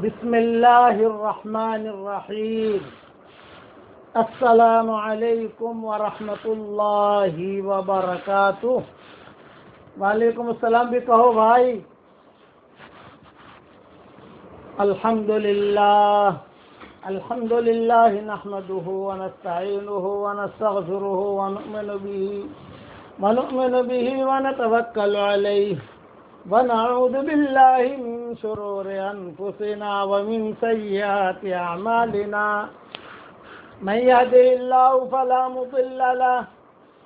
بسم اللہ الرحمن الرحیم۔ السلام علیکم ورحمۃ اللہ وبرکاتہ۔ وعلیکم السلام بھی کہو بھائی۔ الحمد للہ نحمده ونستعینه ونستغفره ونؤمن به ونتوکل علیہ ونعوذ باللہ من شرور انفسنا ومن سیئات اعمالنا من يهده الله فلا مضل له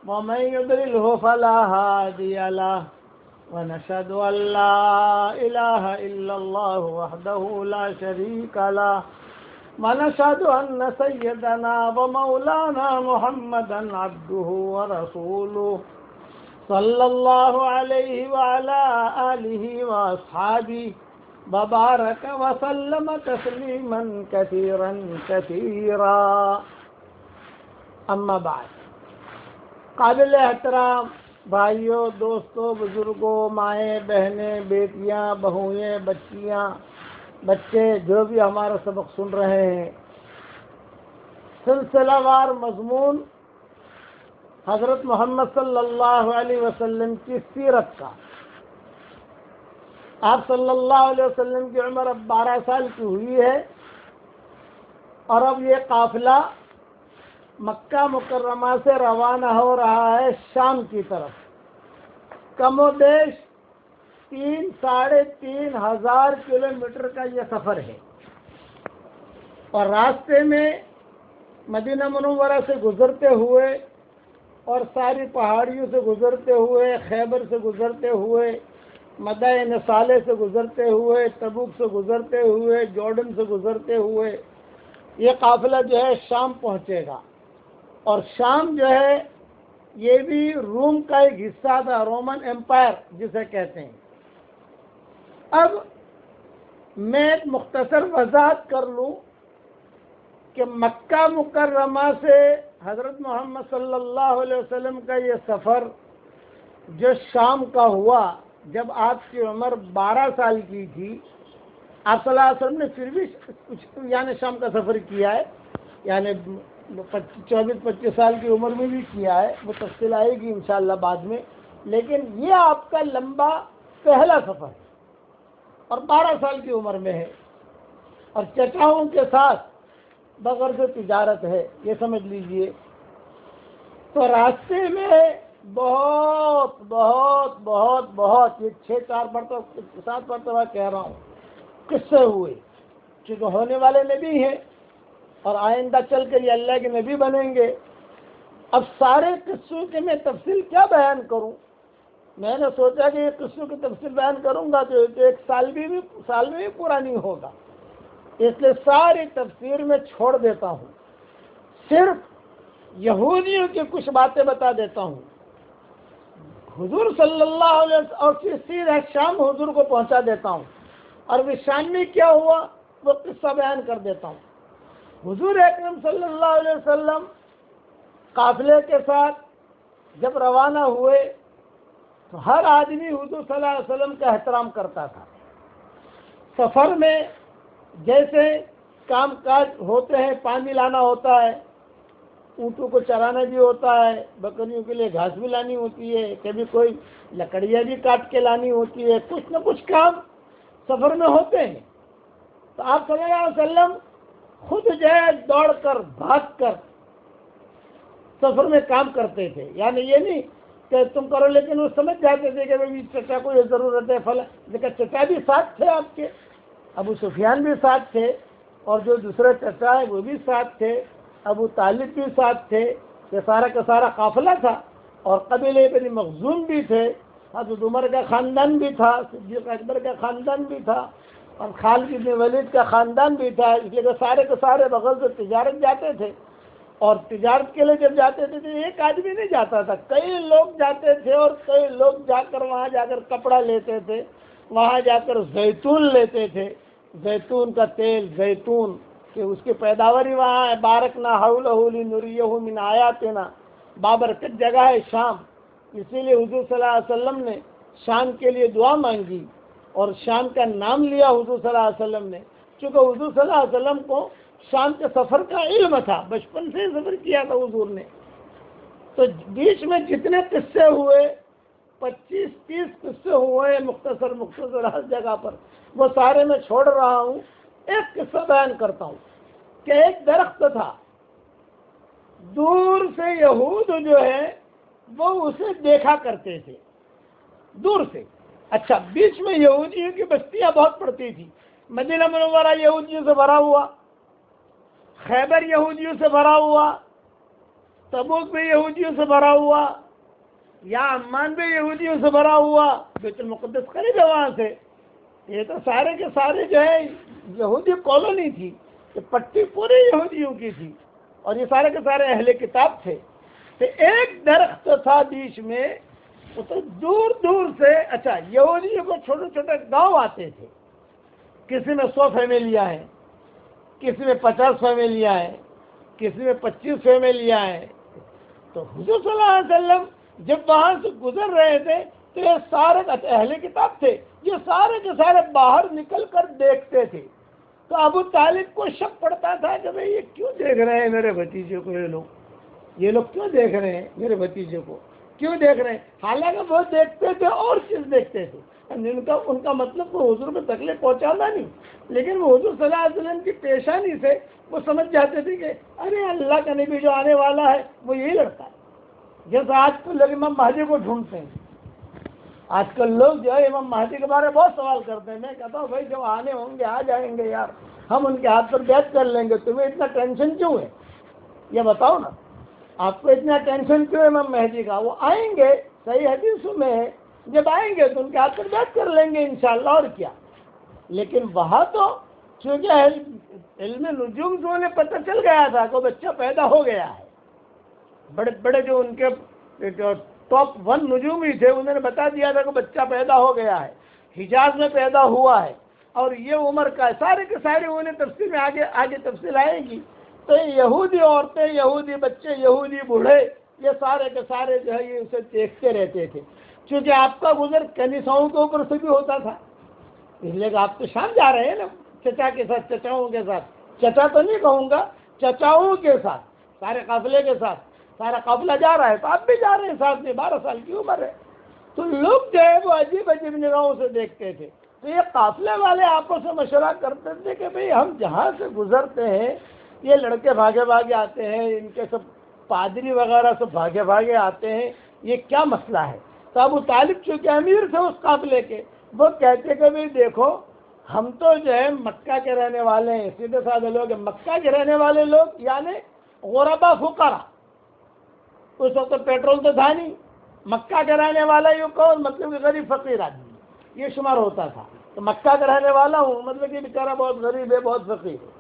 ومن يضلله فلا هادي له ونشهد أن لا إله إلا الله وحده لا شريك له ونشهد أن سيدنا ومولانا محمدا عبده ورسوله صلى الله عليه وعلى آله وأصحابه وبارك وسلم تسليما كثيرا كثيرا اما بعد۔ قابل احترام بھائیوں، دوستوں، بزرگوں، مائیں، بہنیں، بیٹیاں، بہوئیں، بچیاں، بچے جو بھی ہمارا سبق سن رہے ہیں، سلسلہ وار مضمون حضرت محمد صلی اللہ علیہ وسلم کی سیرت کا۔ آپ صلی اللہ علیہ وسلم کی عمر اب 12 سال کی ہوئی ہے، اور اب یہ قافلہ مکہ مکرمہ سے روانہ ہو رہا ہے شام کی طرف۔ کم و بیش 3-3.5 ہزار کلومیٹر کا یہ سفر ہے، اور راستے میں مدینہ منورہ سے گزرتے ہوئے اور ساری پہاڑیوں سے گزرتے ہوئے، خیبر سے گزرتے ہوئے، مدائن صالح سے گزرتے ہوئے، تبوک سے گزرتے ہوئے، جارڈن سے گزرتے ہوئے یہ قافلہ جو ہے شام پہنچے گا۔ اور شام جو ہے یہ بھی روم کا ایک حصہ تھا، رومن امپائر جسے کہتے ہیں۔ اب میں ایک مختصر وضاحت کر لوں کہ مکہ مکرمہ سے حضرت محمد صلی اللہ علیہ وسلم کا یہ سفر جو شام کا ہوا، جب آپ کی عمر 12 سال کی تھی، آپ صلی اللہ علیہ وسلم نے پھر بھی کچھ یعنی شام کا سفر کیا ہے، یعنی 24-25 سال کی عمر میں بھی کیا ہے، وہ تفصیل آئے گی انشاءاللہ بعد میں، لیکن یہ آپ کا لمبا پہلا سفر ہے اور 12 سال کی عمر میں ہے، اور چچاؤں کے ساتھ بغرض تجارت ہے، یہ سمجھ لیجئے۔ تو راستے میں بہت بہت بہت بہت یہ 6-4 مرتبہ 7 مرتبہ کہہ رہا ہوں قصے ہوئے، کیونکہ ہونے والے نبی ہیں اور آئندہ چل کے یہ اللہ کے نبی بنیں گے۔ اب سارے قصوں کی میں تفصیل کیا بیان کروں؟ میں نے سوچا کہ یہ قصوں کی تفصیل بیان کروں گا تو ایک سال میں بھی پورا نہیں ہوگا، اس لیے ساری تفسیر میں چھوڑ دیتا ہوں، صرف یہودیوں کی کچھ باتیں بتا دیتا ہوں۔ حضور صلی اللہ علیہ وسلم اور سیدھا شام حضور کو پہنچا دیتا ہوں، اور وہ شام میں کیا ہوا وہ قصہ بیان کر دیتا ہوں۔ حضور اکرم صلی اللہ علیہ وسلم قافلے کے ساتھ جب روانہ ہوئے تو ہر آدمی حضور صلی اللہ علیہ وسلم کا احترام کرتا تھا۔ سفر میں جیسے کام کاج ہوتے ہیں، پانی لانا ہوتا ہے، اونٹوں کو چرانا بھی ہوتا ہے، بکریوں کے لیے گھاس بھی لانی ہوتی ہے، کبھی کوئی لکڑیاں بھی کاٹ کے لانی ہوتی ہے، کچھ نہ کچھ کام سفر میں ہوتے ہیں۔ تو آپ صلی اللہ علیہ وسلم خود جو ہے دوڑ کر بھاگ کر سفر میں کام کرتے تھے، یعنی یہ نہیں کہ تم کرو، لیکن وہ سمجھ جاتے تھے کہ بھائی چچا کو یہ ضرورت ہے فلاں، لیکن چچا بھی ساتھ تھے آپ کے، ابو سفیان بھی ساتھ تھے، اور جو دوسرے چچا ہیں وہ بھی ساتھ تھے، ابو طالب بھی ساتھ تھے، یہ سارا کا سارا قافلہ تھا، اور قبیلہ بنی مخزوم بھی تھے، حضرت عمر کا خاندان بھی تھا، صدیق اکبر کا خاندان بھی تھا، اور خالد بن ولید کا خاندان بھی تھا، اس لیے سارے کے سارے بغرض تجارت جاتے تھے۔ اور تجارت کے لیے جب جاتے تھے تو ایک آدمی نہیں جاتا تھا، کئی لوگ جاتے تھے، اور کئی لوگ جا کر وہاں جا کر کپڑا لیتے تھے، وہاں جا کر زیتون لیتے تھے، زیتون کا تیل، زیتون کہ اس کی پیداواری وہاں ہے۔ بارکنا حولہ لنریہ من آیاتنا، بابرکت جگہ ہے شام، اسی لیے حضور صلی اللہ علیہ وسلم نے شام کے لیے دعا مانگی اور شام کا نام لیا حضور صلی اللہ علیہ وسلم نے، چونکہ حضور صلی اللہ علیہ وسلم کو شام کے سفر کا علم تھا، بچپن سے سفر کیا تھا حضور نے، تو بیچ میں جتنے قصے ہوئے 25-30 قصے ہوئے مختصر ہر جگہ پر، وہ سارے میں چھوڑ رہا ہوں، ایک قصہ بیان کرتا ہوں کہ ایک درخت تھا، دور سے یہود جو ہے وہ اسے دیکھا کرتے تھے دور سے۔ اچھا، بیچ میں یہودیوں کی بستیاں بہت پڑتی تھی، مدینہ منورہ یہودیوں سے بھرا ہوا، خیبر یہودیوں سے بھرا ہوا، تبوک بھی یہودیوں سے بھرا ہوا، یا عمان بھی یہودیوں سے بھرا ہوا، بیت المقدس قریب ہے وہاں سے۔ یہ تو سارے کے سارے جو ہے یہودی کالونی تھی، یہ پٹی پورے یہودیوں کی تھی، اور یہ سارے کے سارے اہل کتاب تھے۔ تو ایک درخت تھا بیچ میں، وہ تو دور دور سے، اچھا یہودیوں کو چھوٹے چھوٹے گاؤں آتے تھے، کسی میں 100 فیملیاں ہیں، کسی میں 50 فیملیاں ہیں، کسی میں 25 فیملیاں ہیں۔ تو حضور صلی اللہ علیہ وسلم جب وہاں سے گزر رہے تھے تو یہ سارے اہل کتاب تھے، یہ سارے کے سارے باہر نکل کر دیکھتے تھے۔ تو ابو طالب کو شک پڑتا تھا کہ بھئی یہ کیوں دیکھ رہے ہیں میرے بھتیجے کو، یہ لوگ کیوں دیکھ رہے ہیں میرے بھتیجے کو، کیوں دیکھ رہے ہیں؟ حالانکہ وہ دیکھتے تھے اور چیز دیکھتے تھے، ان کا مطلب وہ حضور کو تکلیف پہنچانا نہیں، لیکن وہ حضور صلی اللہ علیہ وسلم کی پیشانی سے وہ سمجھ جاتے تھے کہ ارے اللہ کا نبی جو آنے والا ہے وہ یہی لڑکا ہے۔ جیسے آج کل لوگ امام مہدی کو ڈھونڈتے ہیں، آج کل لوگ جو ہے امام مہدی کے بارے میں بہت سوال کرتے ہیں۔ میں کہتا ہوں بھائی جب آنے ہوں گے آ جائیں گے یار، ہم ان کے ہاتھ پر بیعت کر لیں گے، تمہیں اتنا ٹینشن کیوں ہے؟ یہ بتاؤ نا، آپ کو اتنا ٹینشن کیوں ہے امام مہدی کا؟ وہ آئیں گے، صحیح حدیثوں میں ہے، جب آئیں گے تو ان کے ہاتھ پر بیعت کر لیں گے انشاءاللہ، اور کیا۔ لیکن وہاں تو چونکہ علم نجوم سے انہیں پتہ چل گیا تھا کہ بچہ پیدا ہو گیا ہے، بڑے بڑے جو ان کے ٹاپ 1 نجوم ہی تھے، انہوں نے بتا دیا تھا کہ بچہ پیدا ہو گیا ہے، حجاز میں پیدا ہوا ہے، اور یہ عمر کا ہے، سارے کے سارے انہیں تفصیل میں آگے تفصیل آئے گی۔ تو یہودی عورتیں، یہودی بچے، یہودی بوڑھے، یہ سارے کے سارے جو ہے یہ اسے دیکھتے رہتے تھے، کیونکہ آپ کا گزر کنیساؤں کے اوپر سے بھی ہوتا تھا، اس لیے کہ آپ تو شام جا رہے ہیں نا چچا کے ساتھ، چچاؤں کے ساتھ، چچا تو نہیں کہوں گا، چچاؤں کے ساتھ، سارے قافلے کے ساتھ، سارا قافلہ جا رہا ہے تو آپ بھی جا رہے ہیں ساتھ میں، 12 سال کی عمر ہے، تو لوگ جو ہے وہ عجیب عجیب نگاہوں سے دیکھتے تھے۔ تو یہ قافلے والے آپس میں مشورہ کرتے تھے کہ بھئی ہم جہاں سے گزرتے ہیں یہ لڑکے بھاگے بھاگے آتے ہیں، ان کے سب پادری وغیرہ سب بھاگے بھاگے آتے ہیں، یہ کیا مسئلہ ہے؟ تو ابو طالب چونکہ امیر تھے اس قافلے کے، وہ کہتے کہ بھئی دیکھو ہم تو جو ہے مکہ کے رہنے والے ہیں، سیدھے سادھے لوگ ہیں، مکہ کے رہنے والے لوگ یعنی غربا فقرا، اس وقت پیٹرول تو تھا نہیں، مکہ کے رہنے والا یہ کون، مطلب کہ غریب فقیر آدمی یہ شمار ہوتا تھا، تو مکہ کا رہنے والا ہوں مطلب کہ بیچارہ بہت غریب ہے، بہت فقیر ہے،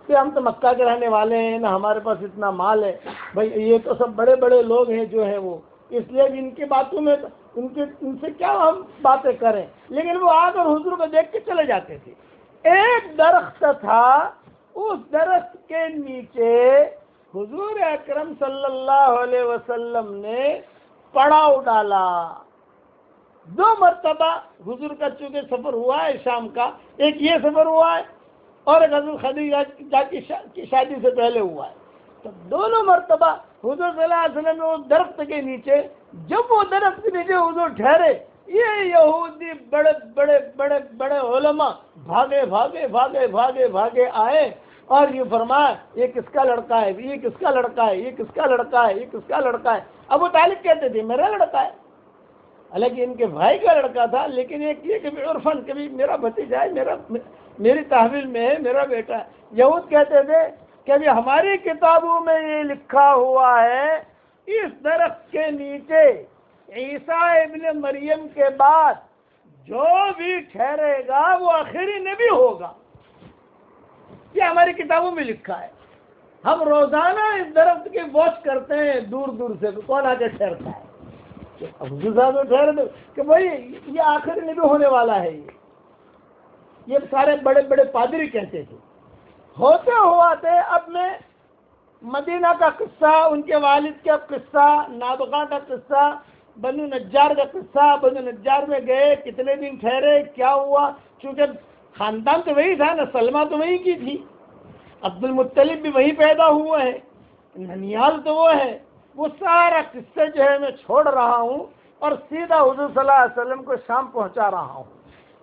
کہ ہم تو مکہ کے رہنے والے ہیں نا، ہمارے پاس اتنا مال ہے، بھائی یہ تو سب بڑے بڑے لوگ ہیں جو ہیں وہ، اس لیے ان کی باتوں میں ان سے کیا ہم باتیں کریں، لیکن وہ آ کر حضور کو دیکھ کے چلے جاتے تھے۔ ایک درخت تھا، اس درخت کے نیچے حضور اکرم صلی اللہ علیہ وسلم نے پڑاؤ ڈالا، 2 مرتبہ حضور کا چونکہ سفر ہوا ہے شام کا، ایک یہ سفر ہوا ہے اور ایک حضرت خدیجہ کی شادی سے پہلے ہوا ہے، تو دونوں مرتبہ حضور صلی اللہ علیہ وسلم نے اس درخت کے نیچے، جب وہ درخت کے نیچے حضور ٹھہرے، یہ یہودی بڑے بڑے بڑے بڑے علماء بھاگے بھاگے بھاگے بھاگے بھاگے آئے اور یہ فرمایا یہ کس کا لڑکا ہے، یہ کس کا لڑکا ہے، یہ کس کا لڑکا ہے، یہ کس کا لڑکا ہے۔ ابو طالب کہتے تھے میرا لڑکا ہے، حالانکہ ان کے بھائی کا لڑکا تھا، لیکن ایک یہ کہ عرفن کبھی میرا بھتیجا ہے، میری تحویل میں ہے، میرا بیٹا ہے۔ یہود کہتے تھے کہ ابھی ہماری کتابوں میں یہ لکھا ہوا ہے اس درخت کے نیچے عیسیٰ ابن مریم کے بعد جو بھی ٹھہرے گا وہ آخری نبی ہوگا، یہ ہماری کتابوں میں لکھا ہے۔ ہم روزانہ اس درخت کی واچ کرتے ہیں دور دور سے کون آ کے ٹھہرتا ہے، حضور صاحب ٹھہرے دو کہ بھائی یہ آخری نبی ہونے والا ہے، یہ سارے بڑے بڑے پادری کہتے تھے۔ ہوتے ہواتے اب میں مدینہ کا قصہ، ان کے والد کا قصہ، نابغہ کا قصہ، بنو نجار کا قصہ، بنو نجار میں گئے، کتنے دن ٹھہرے، کیا ہوا، چونکہ خاندان تو وہی تھا نا، سلمہ تو وہی کی تھی، عبد المطلب بھی وہی پیدا ہوا ہے، ننیال تو وہ ہے۔ وہ سارا قصہ جو ہے میں چھوڑ رہا ہوں اور سیدھا حضور صلی اللہ علیہ وسلم کو شام پہنچا رہا ہوں۔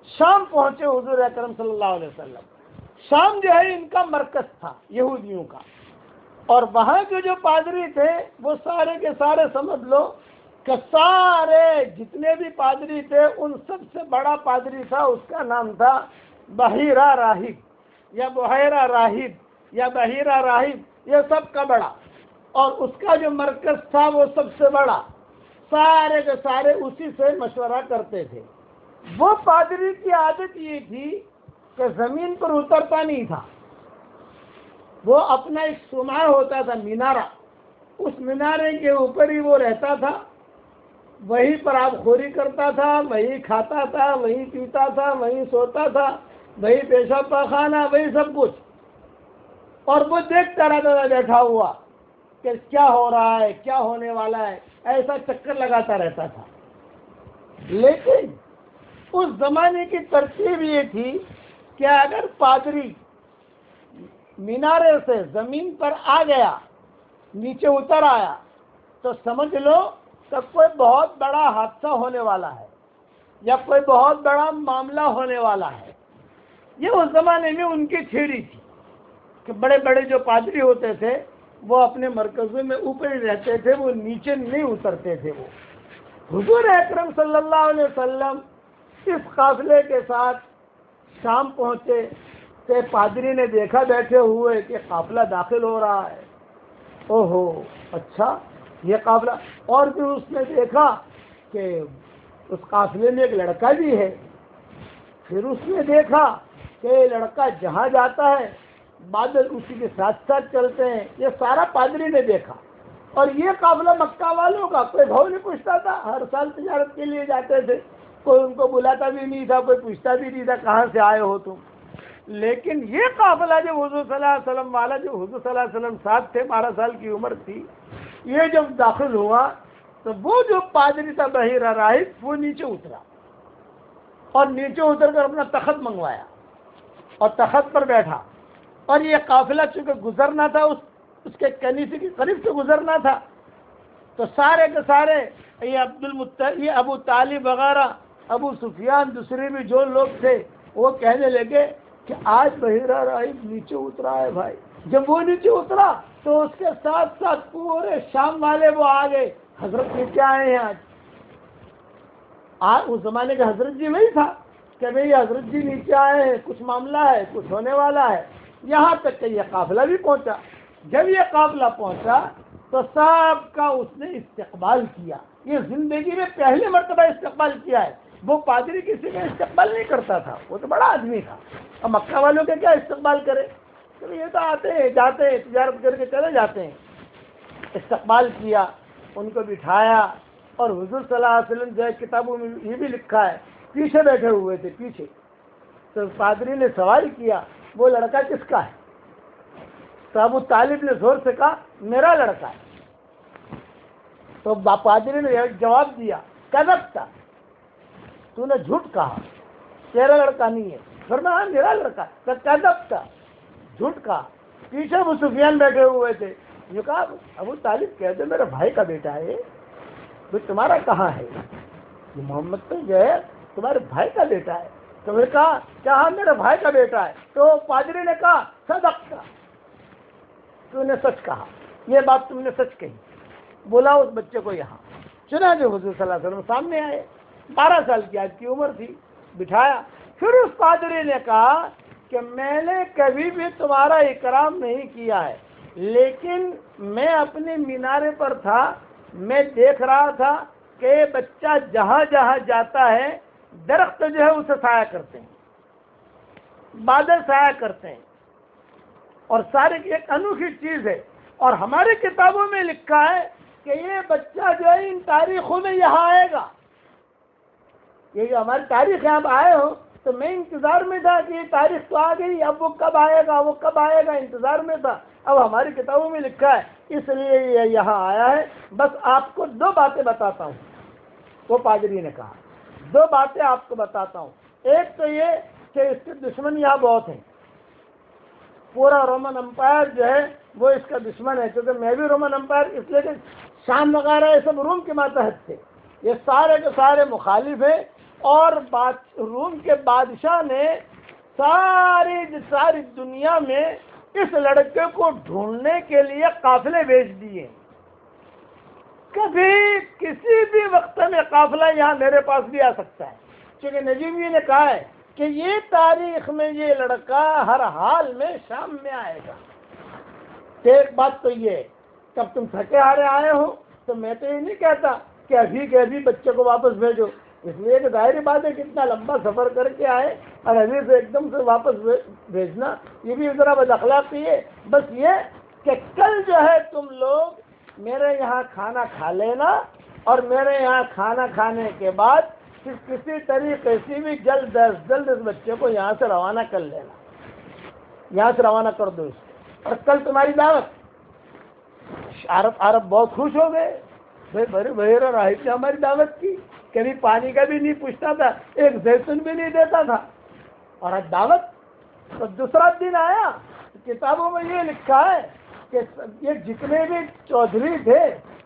شام پہنچے حضور اکرم صلی اللہ علیہ وسلم۔ شام جو ہے ان کا مرکز تھا یہودیوں کا، اور وہاں کے جو پادری تھے وہ سارے کے سارے سمجھ لو کہ سارے جتنے بھی پادری تھے ان سب سے بڑا پادری تھا، اس کا نام تھا بحیرہ راہب یا بحیرہ راہب یا بحیرہ راہب، یہ سب کا بڑا، اور اس کا جو مرکز تھا وہ سب سے بڑا، سارے کے سارے اسی سے مشورہ کرتے تھے۔ وہ پادری کی عادت یہ تھی کہ زمین پر اترتا نہیں تھا، وہ اپنا ایک سماع ہوتا تھا مینارہ، اس مینارے کے اوپر ہی وہ رہتا تھا، وہیں پر آب خوری کرتا تھا، وہیں کھاتا تھا، وہیں پیتا تھا، وہیں سوتا تھا، وہیں پیشاب پاخانہ، وہی سب کچھ، اور وہ دیکھتا رہتا تھا بیٹھا ہوا کہ کیا ہو رہا ہے، کیا ہونے والا ہے، ایسا چکر لگاتا رہتا تھا۔ لیکن اس زمانے کی ترتیب یہ تھی کہ اگر پادری مینارے سے زمین پر آ گیا، نیچے اتر آیا، تو سمجھ لو کہ کوئی بہت بڑا حادثہ ہونے والا ہے یا کوئی بہت بڑا معاملہ ہونے والا ہے۔ یہ اس زمانے میں ان کی تھیوری تھی کہ بڑے بڑے جو پادری ہوتے تھے وہ اپنے مرکزوں میں اوپر ہی رہتے تھے، وہ نیچے نہیں اترتے تھے۔ وہ حضور اکرم صلی اللہ علیہ وسلم اس قافلے کے ساتھ شام پہنچے کہ پادری نے دیکھا بیٹھے ہوئے کہ قافلہ داخل ہو رہا ہے۔ اوہو، اچھا یہ قافلہ، اور پھر اس نے دیکھا کہ اس قافلے میں ایک لڑکا بھی ہے، پھر اس نے دیکھا کہ یہ لڑکا جہاں جاتا ہے بادل اسی کے ساتھ ساتھ چلتے ہیں، یہ سارا پادری نے دیکھا۔ اور یہ قافلہ مکہ والوں کا کوئی بھاؤ نہیں پوچھتا تھا، ہر سال تجارت کے لیے جاتے تھے، کوئی ان کو بلاتا بھی نہیں تھا، کوئی پوچھتا بھی نہیں تھا کہاں سے آئے ہو تم۔ لیکن یہ قافلہ جو حضور صلی اللہ علیہ وسلم والا، جو حضور صلی اللہ علیہ وسلم ساتھ تھے، 12 سال کی عمر تھی، یہ جب داخل ہوا تو وہ جو پادری تھا بحیرہ راہب، وہ نیچے اترا اور نیچے اتر کر اپنا تخت منگوایا اور تخت پر بیٹھا، اور یہ قافلہ چونکہ گزرنا تھا اس کے کنیسے کے قریب سے گزرنا تھا، تو سارے کے سارے یہ ابو طالب وغیرہ، ابو سفیان، دوسرے بھی جو لوگ تھے، وہ کہنے لگے کہ آج بحیرہ راہب نیچے اترا ہے بھائی۔ جب وہ نیچے اترا تو اس کے ساتھ ساتھ پورے شام والے وہ آ گئے، حضرت نیچے آئے ہیں آج اس زمانے کا حضرت جی وہی تھا کہ بھئی حضرت جی نیچے آئے ہیں، کچھ معاملہ ہے، کچھ ہونے والا ہے۔ یہاں تک کہ یہ قافلہ بھی پہنچا۔ جب یہ قافلہ پہنچا تو سب کا اس نے استقبال کیا، یہ زندگی میں پہلی مرتبہ استقبال کیا ہے۔ وہ پادری کسی کا استقبال نہیں کرتا تھا، وہ تو بڑا آدمی تھا، اور مکہ والوں کے کیا استقبال کرے، تو یہ تو آتے ہیں جاتے ہیں، تجارت کر کے چلے جاتے ہیں۔ استقبال کیا، ان کو بٹھایا، اور حضور صلی اللہ علیہ وسلم جو ہے کتابوں میں یہ بھی لکھا ہے پیچھے بیٹھے ہوئے تھے پیچھے، تو پادری نے سوال کیا وہ لڑکا کس کا ہے؟ تو ابو طالب نے زور سے کہا میرا لڑکا ہے۔ تو پادری نے جواب دیا کذبت، تو نے جھوٹ کہا، تیرا لڑکا نہیں ہے۔ فرمایا میرا لڑکا ہے، کذبت، جھوٹ کہا۔ پیچھے ابو سفیان بیٹھے ہوئے تھے، یہ کہا ابو طالب کہتے میرے بھائی کا بیٹا ہے، تو تمہارا کہاں ہے؟ یہ محمد تو جو ہے تمہارے بھائی کا بیٹا ہے۔ تو میں کہا کیا ہاں میرے بھائی کا بیٹا ہے؟ تو پادری نے کہا صدقت، تو نے سچ کہا، یہ بات تم نے سچ کہی، بولا اس بچے کو یہاں۔ چنانچہ حضور صلی اللہ علیہ وسلم سامنے آئے، 12 سال کی آج کی عمر تھی، بٹھایا۔ پھر اس پادری نے کہا کہ میں نے کبھی بھی تمہارا اکرام نہیں کیا ہے، لیکن میں اپنے مینارے پر تھا، میں دیکھ رہا تھا کہ یہ بچہ جہاں جہاں جاتا ہے درخت جو ہے اسے سایہ کرتے ہیں، بادل سایہ کرتے ہیں، اور سارے کی ایک انوکھی چیز ہے۔ اور ہماری کتابوں میں لکھا ہے کہ یہ بچہ جو ہے ان تاریخوں میں یہاں آئے گا۔ یہ جو ہماری تاریخ یہاں آئے ہو تو میں انتظار میں تھا کہ یہ تاریخ تو آ گئی، اب وہ کب آئے گا، وہ کب آئے گا، انتظار میں تھا۔ اب ہماری کتابوں میں لکھا ہے، اس لیے یہ یہاں آیا ہے۔ بس آپ کو 2 باتیں بتاتا ہوں، وہ پادری نے کہا 2 باتیں آپ کو بتاتا ہوں۔ ایک تو یہ کہ اس کے دشمن یہاں بہت ہیں. پورا رومن امپائر جو ہے وہ اس کا دشمن ہے، کیونکہ میں بھی رومن امپائر، اس لیے کہ شام وغیرہ یہ سب روم کے ماتحت تھے. یہ سارے کے سارے مخالف ہیں. اور روم کے بادشاہ نے ساری دنیا میں اس لڑکے کو ڈھونڈنے کے لیے قافلے بھیج دیے. کبھی کسی بھی وقت میں قافلہ یہاں میرے پاس بھی آ سکتا ہے، کیونکہ نجیب جی نے کہا ہے کہ یہ تاریخ میں یہ لڑکا ہر حال میں شام میں آئے گا. ایک بات تو یہ ہے، جب تم تھکے ہارے آئے ہو تو میں تو یہ نہیں کہتا کہ ابھی کے ابھی بچے کو واپس بھیجو، اس لیے کہ ظاہری بات ہے کتنا لمبا سفر کر کے آئے اور ابھی سے ایک دم سے واپس بھیجنا یہ بھی ذرا بد اخلاقی ہے. بس یہ کہ کل جو ہے تم لوگ میرے یہاں کھانا کھا لینا، اور میرے یہاں کھانا کھانے کے بعد پھر کسی طریقے سے بھی جلد از جلد اس بچے کو یہاں سے روانہ کر لینا، یہاں سے روانہ کر دو اس کو. اور کل تمہاری دعوت. عرب بہت خوش ہو گئے. بھائی بڑے بحیرہ راہب نے ہماری دعوت کی، کبھی پانی کا بھی نہیں پوچھتا تھا، ایک زیتون بھی نہیں دیتا تھا، اور آج دعوت. تو دوسرا دن آیا، کتابوں میں یہ لکھا ہے کہ یہ جتنے بھی چودھری تھے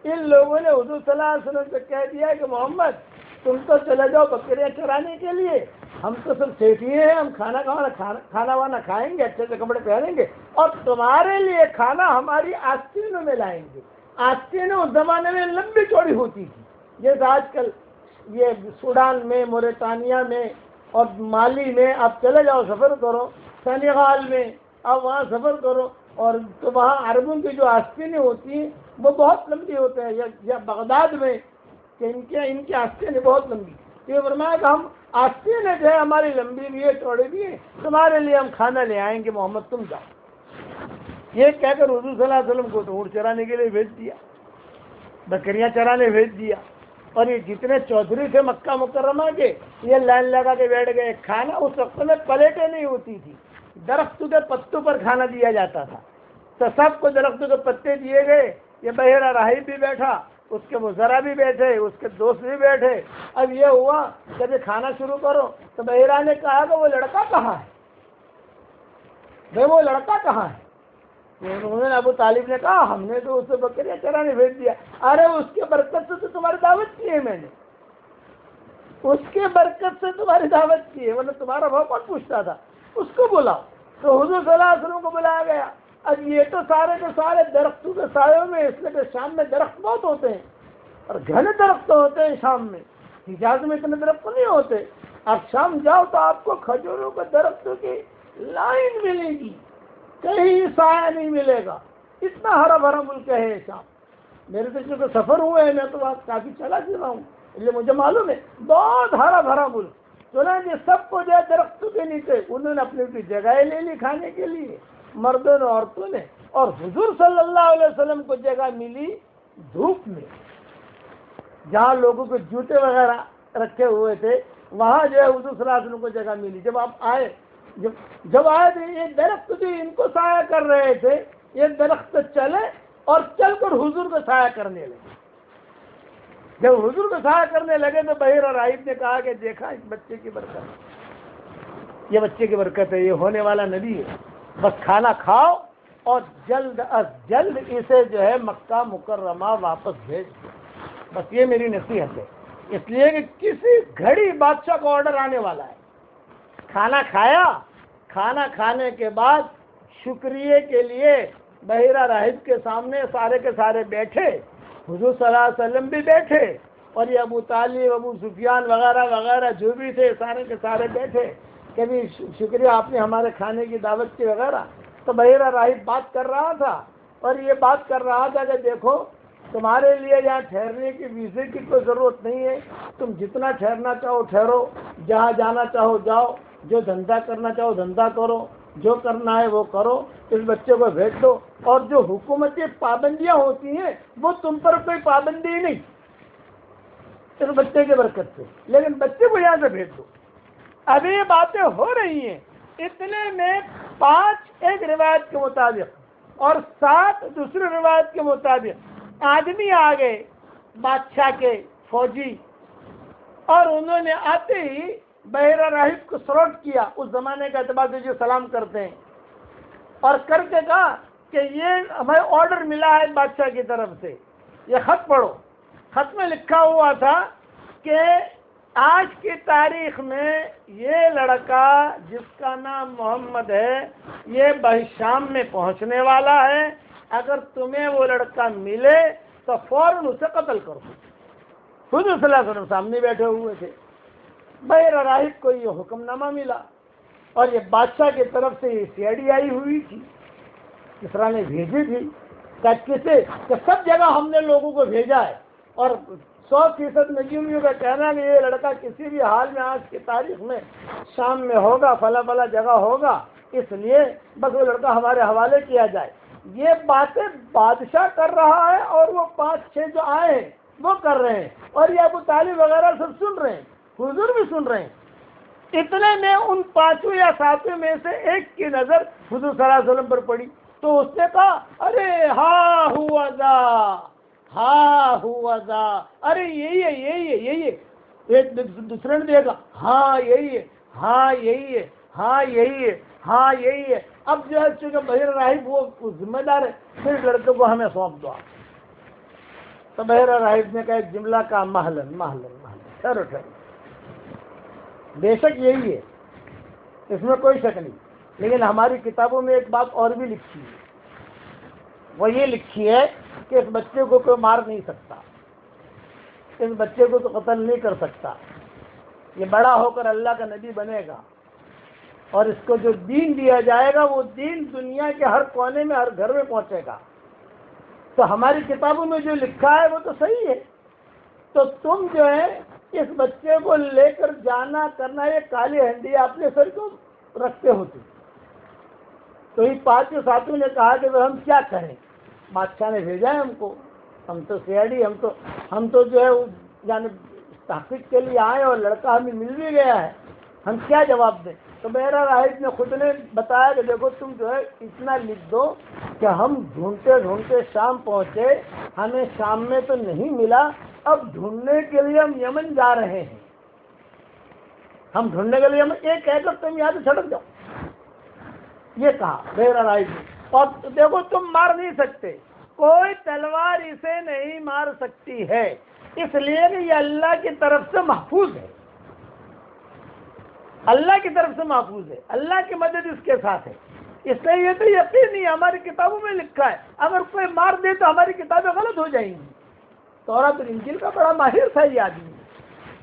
ان لوگوں نے حضور صلی اللہ علیہ وسلم سے کہہ دیا کہ محمد تم تو چلے جاؤ بکریاں چرانے کے لیے، ہم تو سب سیٹیے ہیں، ہم کھانا وانا کھائیں گے، اچھے سے کپڑے پہنیں گے، اور تمہارے لیے کھانا ہماری آستینوں میں لائیں گے. آستینیں اس زمانے میں لمبی چوڑی ہوتی تھی، جیسے آج کل یہ سوڈان میں، موریٹانیہ میں اور مالی میں آپ چلے جاؤ، سفر کرو، سینیغال میں آپ وہاں سفر کرو، اور تو وہاں عربوں کی جو آستینیں ہوتی ہیں وہ بہت لمبی ہوتے ہیں. یا بغداد میں کہ ان کی آستینیں بہت لمبی. یہ فرمایا کہ ہم آستینیں جو ہے ہماری لمبی بھی ہے چوڑی بھی ہے، تمہارے لیے ہم کھانا لے آئیں گے، محمد تم جاؤ. یہ کہہ کر حضور صلی اللہ علیہ وسلم کو تو اونٹ چرانے کے لیے بھیج دیا، بکریاں چرانے بھیج دیا. اور یہ جتنے چودھری تھے مکہ مکرمہ کے یہ لائن لگا کے بیٹھ گئے. کھانا اس وقت میں پلیٹیں نہیں ہوتی تھی، درختوں کے پتوں پر کھانا دیا جاتا تھا. تو سب کو درختوں کے پتے دیے گئے. یہ بحیرہ راہب بھی بیٹھا، اس کے وزراء بھی بیٹھے، اس کے دوست بھی بیٹھے. اب یہ ہوا جب یہ کھانا شروع کرو تو بحیرہ نے کہا کہ وہ لڑکا کہاں ہے؟ بھائی وہ لڑکا کہاں ہے؟ انہوں نے ابو طالب نے کہا ہم نے تو اسے بکریاں چرانے بھیج دیا. ارے اس کے برکت سے تو تمہاری دعوت کی ہے میں نے، اس کے برکت سے تمہاری دعوت کی ہے، ورنہ تمہارا بھاؤ کون پوچھتا تھا؟ اس کو بلاؤ. تو حضور صلی اللہ علیہ وسلم کو بلایا گیا. اب یہ تو سارے کے سارے درختوں کے سایوں میں، اس لیے کہ شام میں درخت بہت ہوتے ہیں اور گھنے درخت ہوتے ہیں شام میں، حجاز میں اتنے درخت نہیں ہوتے. آپ شام جاؤ تو آپ کو کھجوروں کے درختوں کی لائن ملے گی، کہیں سایہ نہیں ملے گا. اتنا ہرا بھرا ملک ہے شام. میرے سے جو سفر ہوئے ہیں میں تو وہاں کافی چلا چکا ہوں، اس لیے مجھے معلوم ہے بہت ہرا بھرا ملک. چنانچہ سب کو جو درختوں کے نیچے انہوں نے اپنی اپنی جگہیں لے لی کھانے کے لیے، مردوں نے عورتوں نے. اور حضور صلی اللہ علیہ وسلم کو جگہ ملی دھوپ میں، جہاں لوگوں کے جوتے وغیرہ رکھے ہوئے تھے وہاں جو ہے حضور صلی اللہ علیہ وسلم کو جگہ ملی. جب آپ آئے جب آئے تھے یہ درخت بھی ان کو سایہ کر رہے تھے. یہ درخت چلے اور چل کر حضور کو سایہ کرنے لگے. جب حضور کو سایہ کرنے لگے تو بحیرہ راہب نے کہا کہ دیکھا اس بچے کی برکت، یہ بچے کی برکت ہے، یہ ہونے والا نبی ہے. بس کھانا کھاؤ اور جلد از جلد اسے جو ہے مکہ مکرمہ واپس بھیج دو. بس یہ میری نصیحت ہے. اس لیے کہ کسی گھڑی بادشاہ کو آرڈر آنے والا ہے. کھانا کھایا، کھانا کھانے کے بعد شکریہ کے لیے بحیرہ راہب کے سامنے سارے کے سارے بیٹھے، حضور صلی اللہ علیہ وسلم بھی بیٹھے، اور یہ ابو طالب، ابو سفیان وغیرہ وغیرہ جو بھی تھے سارے کے سارے بیٹھے کہ بھی شکریہ آپ نے ہمارے کھانے کی دعوت کی وغیرہ. تو بحیرہ راہب بات کر رہا تھا اور یہ بات کر رہا تھا کہ دیکھو تمہارے لیے یہاں ٹھہرنے کی ویزے کی کوئی ضرورت نہیں ہے، تم جتنا ٹھہرنا چاہو ٹھہرو، جہاں جانا چاہو جاؤ، جو دھندا کرنا چاہو دھندا کرو، جو کرنا ہے وہ کرو، اس بچے کو بھیج دو. اور جو حکومتی پابندیاں ہوتی ہیں وہ تم پر کوئی پابندی نہیں اس بچے کی برکت سے، لیکن بچے کو یہاں سے بھیج دو. ابھی یہ باتیں ہو رہی ہیں، اتنے میں 5 ایک روایت کے مطابق اور 7 دوسری روایت کے مطابق آدمی آ گئے بادشاہ کے فوجی، اور انہوں نے آتے ہی بحیرہ راہب کو سلوٹ کیا اس زمانے کا اعتبار سے جو سلام کرتے ہیں، اور کر کے کہا کہ یہ ہمیں آرڈر ملا ہے بادشاہ کی طرف سے، یہ خط پڑھو۔ خط میں لکھا ہوا تھا کہ آج کی تاریخ میں یہ لڑکا جس کا نام محمد ہے یہ شام میں پہنچنے والا ہے، اگر تمہیں وہ لڑکا ملے تو فوراً اسے قتل کرو۔ حضور صلی اللہ علیہ وسلم سامنے بیٹھے ہوئے تھے، بحیرہ راہب کو یہ حکم نامہ ملا، اور یہ بادشاہ کی طرف سے یہ CID آئی ہوئی تھی، کسریٰ نے بھیجی تھی کہ سب جگہ ہم نے لوگوں کو بھیجا ہے، اور 100% نجومیوں کا کہنا ہے کہ یہ لڑکا کسی بھی حال میں آج کی تاریخ میں شام میں ہوگا، فلاں فلاں جگہ ہوگا، اس لیے بس وہ لڑکا ہمارے حوالے کیا جائے۔ یہ باتیں بادشاہ کر رہا ہے، اور وہ 5-6 جو آئے ہیں وہ کر رہے ہیں، اور یہ ابو طالب وغیرہ سب سن رہے ہیں، حضور بھی سن رہے ہیں۔ اتنے میں ان 5 یا 7 میں سے ایک کی نظر حضور صلی اللہ علیہ وسلم پر پڑی، تو اس نے کہا ارے ہاں ہوا ذا، ہاں ہوا ذا، ارے یہی ہے یہی ہے یہی ہے۔ ایک دوسرے نے دیکھا، ہاں یہی ہے، ہاں یہی ہے، ہاں یہی ہے، ہاں یہی ہے۔ اب جو ہے چونکہ بحیرہ راہب وہ ذمہ دار ہے، پھر لڑکے کو ہمیں سونپ دو۔ تو بحیرہ راہب نے کہا ایک جملہ کا محلن محلن محلن، ٹھہرو ٹھہرو، بے شک یہی ہے، اس میں کوئی شک نہیں، لیکن ہماری کتابوں میں ایک بات اور بھی لکھی ہے، وہ یہ لکھی ہے کہ اس بچے کو کوئی مار نہیں سکتا، اس بچے کو تو قتل نہیں کر سکتا، یہ بڑا ہو کر اللہ کا نبی بنے گا، اور اس کو جو دین دیا جائے گا وہ دین دنیا کے ہر کونے میں ہر گھر میں پہنچے گا۔ تو ہماری کتابوں میں جو لکھا ہے وہ تو صحیح ہے، تو تم جو ہے اس بچے کو لے کر جانا کرنا، یہ کالی ہنڈی اپنے سر کو رکھتے ہوتے۔ تو یہ 5 ساتھیوں نے کہا کہ ہم کیا کریں، بادشاہ نے بھیجا ہے ہم کو، ہم تو CID ہم تو جو ہے یعنی تحقیق کے لیے آئے، اور لڑکا ہمیں مل بھی گیا ہے، ہم کیا جواب دیں؟ تو بحیرہ راہب نے خود نے بتایا کہ دیکھو تم جو ہے اتنا لکھ دو کہ ہم ڈھونڈتے ڈھونڈتے شام پہنچے، ہمیں شام میں تو نہیں ملا، اب ڈھونڈنے کے لیے ہم یمن جا رہے ہیں، ہم ڈھونڈنے کے لیے یہ کہہ کر تم یہاں سے چھڑک جاؤ، یہ کہا بحیرہ راہب نے۔ اور دیکھو تم مار نہیں سکتے، کوئی تلوار اسے نہیں مار سکتی ہے، اس لیے کہ یہ اللہ کی طرف سے محفوظ ہے، اللہ کی طرف سے محفوظ ہے، اللہ کی مدد اس کے ساتھ ہے، اس لیے یہ تو یقین نہیں، ہماری کتابوں میں لکھا ہے، اگر کوئی مار دے تو ہماری کتابیں غلط ہو جائیں گی۔ تورات اور انجیل کا بڑا ماہر تھا یہ آدمی،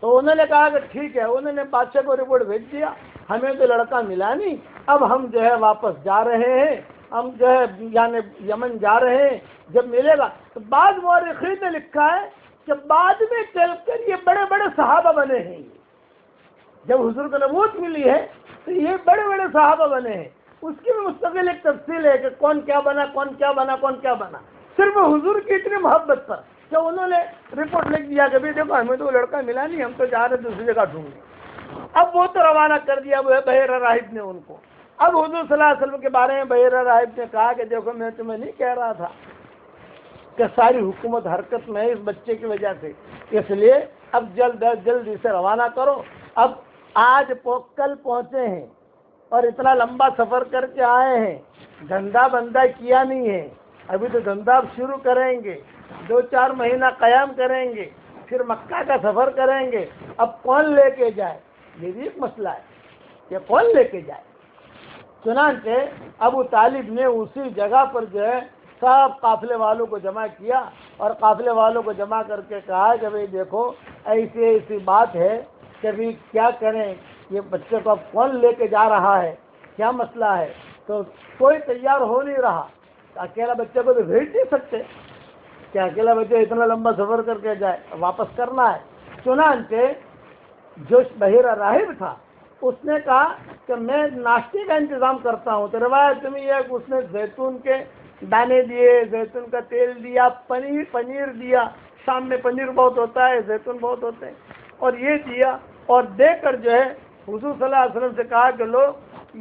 تو انہوں نے کہا کہ ٹھیک ہے، انہوں نے بادشاہ کو رپورٹ بھیج دیا، ہمیں تو لڑکا ملا نہیں، اب ہم جو ہے واپس جا رہے ہیں، ہم جو ہے یعنی یمن جا رہے ہیں، جب ملے گا۔ تو بعض مورخین نے لکھا ہے کہ بعد میں چل کر یہ بڑے بڑے صحابہ بنے ہیں، جب حضور کو نبوت ملی ہے تو یہ بڑے بڑے صحابہ بنے ہیں، اس کی بھی مستقل ایک تفصیل ہے کہ کون کیا بنا کون کیا بنا کون کیا بنا، صرف حضور کی اتنی محبت پر کہ انہوں نے رپورٹ لکھ دیا کہ بھی دیکھو ہمیں تو لڑکا ملا نہیں، ہم تو جا رہے دوسری جگہ ڈھونڈنے۔ اب وہ تو روانہ کر دیا وہ بحیرہ راہب نے ان کو۔ اب حضور صلی اللہ علیہ وسلم کے بارے میں بحیرہ راہب نے کہا کہ دیکھو میں تمہیں نہیں کہہ رہا تھا کہ ساری حکومت حرکت میں ہے اس بچے کی وجہ سے، اس لیے اب جلدی سے روانہ کرو۔ اب آج کل پہنچے ہیں اور اتنا لمبا سفر کر کے آئے ہیں، دھندا بندہ کیا نہیں ہے، ابھی تو دھندا شروع کریں گے، 2-4 مہینہ قیام کریں گے، پھر مکہ کا سفر کریں گے، اب کون لے کے جائے، یہ بھی ایک مسئلہ ہے کہ کون لے کے جائے۔ چنانچہ ابو طالب نے اسی جگہ پر جو ہے سب قافلے والوں کو جمع کیا، اور قافلے والوں کو جمع کر کے کہا کہ بھئی دیکھو ایسی ایسی بات ہے کہ بھی کیا کریں، یہ بچے کو اب کون لے کے جا رہا ہے، کیا مسئلہ ہے۔ تو کوئی تیار ہو نہیں رہا، اکیلا بچے کو تو بھیج نہیں سکتے کہ اکیلا بچہ اتنا لمبا سفر کر کے جائے، واپس کرنا ہے۔ چنانچہ جو بحیرہ راہب تھا اس نے کہا کہ میں ناشتے کا انتظام کرتا ہوں، تو روایت میں یہ ہے کہ اس نے زیتون کے دانے دیے، زیتون کا تیل دیا، پنیر دیا، شام میں پنیر بہت ہوتا ہے، زیتون بہت ہوتے ہیں، اور یہ دیا، اور دے کر جو ہے حضور صلی اللہ علیہ وسلم سے کہا کہ لو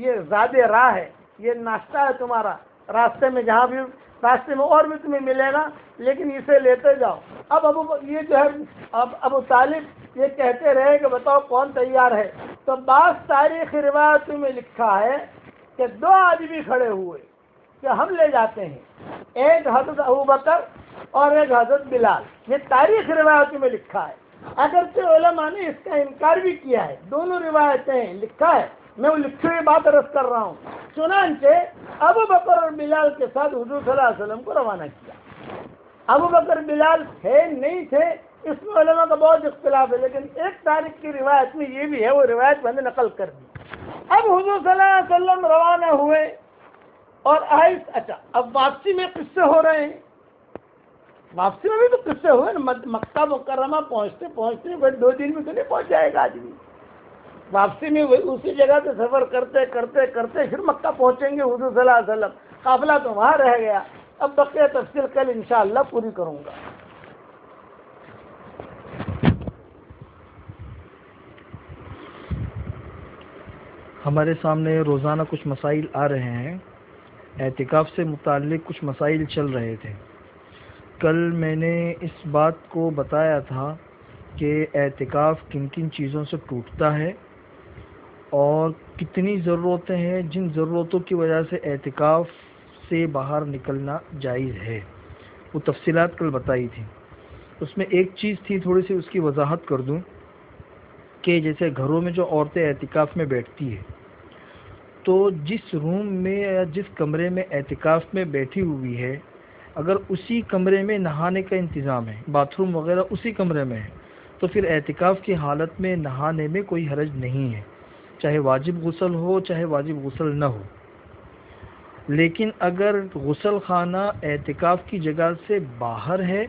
یہ زاد راہ ہے، یہ ناشتہ ہے تمہارا، راستے میں جہاں بھی راستے میں اور بھی تمہیں ملے گا، لیکن اسے لیتے جاؤ۔ اب یہ جو ہے ابو طالب یہ کہتے رہے کہ بتاؤ کون تیار ہے، تو بعض تاریخی روایتوں میں لکھا ہے کہ 2 آدمی کھڑے ہوئے کہ ہم لے جاتے ہیں، ایک حضرت ابوبکر اور ایک حضرت بلال، یہ تاریخ روایتوں میں لکھا ہے۔ اگرچہ علماء نے اس کا انکار بھی کیا ہے، دونوں روایتیں لکھا ہے، میں وہ لکھی ہوئی بات عرض کر رہا ہوں۔ چنانچہ ابوبکر اور بلال کے ساتھ حضور صلی اللہ علیہ وسلم کو روانہ کیا۔ ابوبکر بلال تھے نہیں تھے اس میں علماء کا بہت اختلاف ہے، لیکن ایک تاریخ کی روایت میں یہ بھی ہے، وہ روایت میں نے نقل کر دی۔ اب حضور صلی اللہ علیہ وسلم روانہ ہوئے اور اچھا اب واپسی میں قصے ہو رہے ہیں، واپسی میں بھی تو قصے ہوئے نا، مکہ مکرمہ پہنچتے پہنچتے بس 2 دن میں تو نہیں پہنچ جائے گا آدمی، واپسی میں اسی جگہ سے سفر کرتے کرتے کرتے پھر مکہ پہنچیں گے حضور صلی اللہ علیہ وسلم، قافلہ تو وہاں رہ گیا۔ اب بقیہ تفصیل کل انشاءاللہ پوری کروں گا۔ ہمارے سامنے روزانہ کچھ مسائل آ رہے ہیں، اعتکاف سے متعلق کچھ مسائل چل رہے تھے۔ کل میں نے اس بات کو بتایا تھا کہ اعتکاف کن کن چیزوں سے ٹوٹتا ہے اور کتنی ضرورتیں ہیں جن ضرورتوں کی وجہ سے اعتکاف سے باہر نکلنا جائز ہے، وہ تفصیلات کل بتائی تھی۔ اس میں ایک چیز تھی، تھوڑی سی اس کی وضاحت کر دوں کہ جیسے گھروں میں جو عورتیں اعتکاف میں بیٹھتی ہیں، تو جس روم میں یا جس کمرے میں اعتکاف میں بیٹھی ہوئی ہے، اگر اسی کمرے میں نہانے کا انتظام ہے، باتھ روم وغیرہ اسی کمرے میں ہے، تو پھر اعتکاف کی حالت میں نہانے میں کوئی حرج نہیں ہے، چاہے واجب غسل ہو چاہے واجب غسل نہ ہو۔ لیکن اگر غسل خانہ اعتکاف کی جگہ سے باہر ہے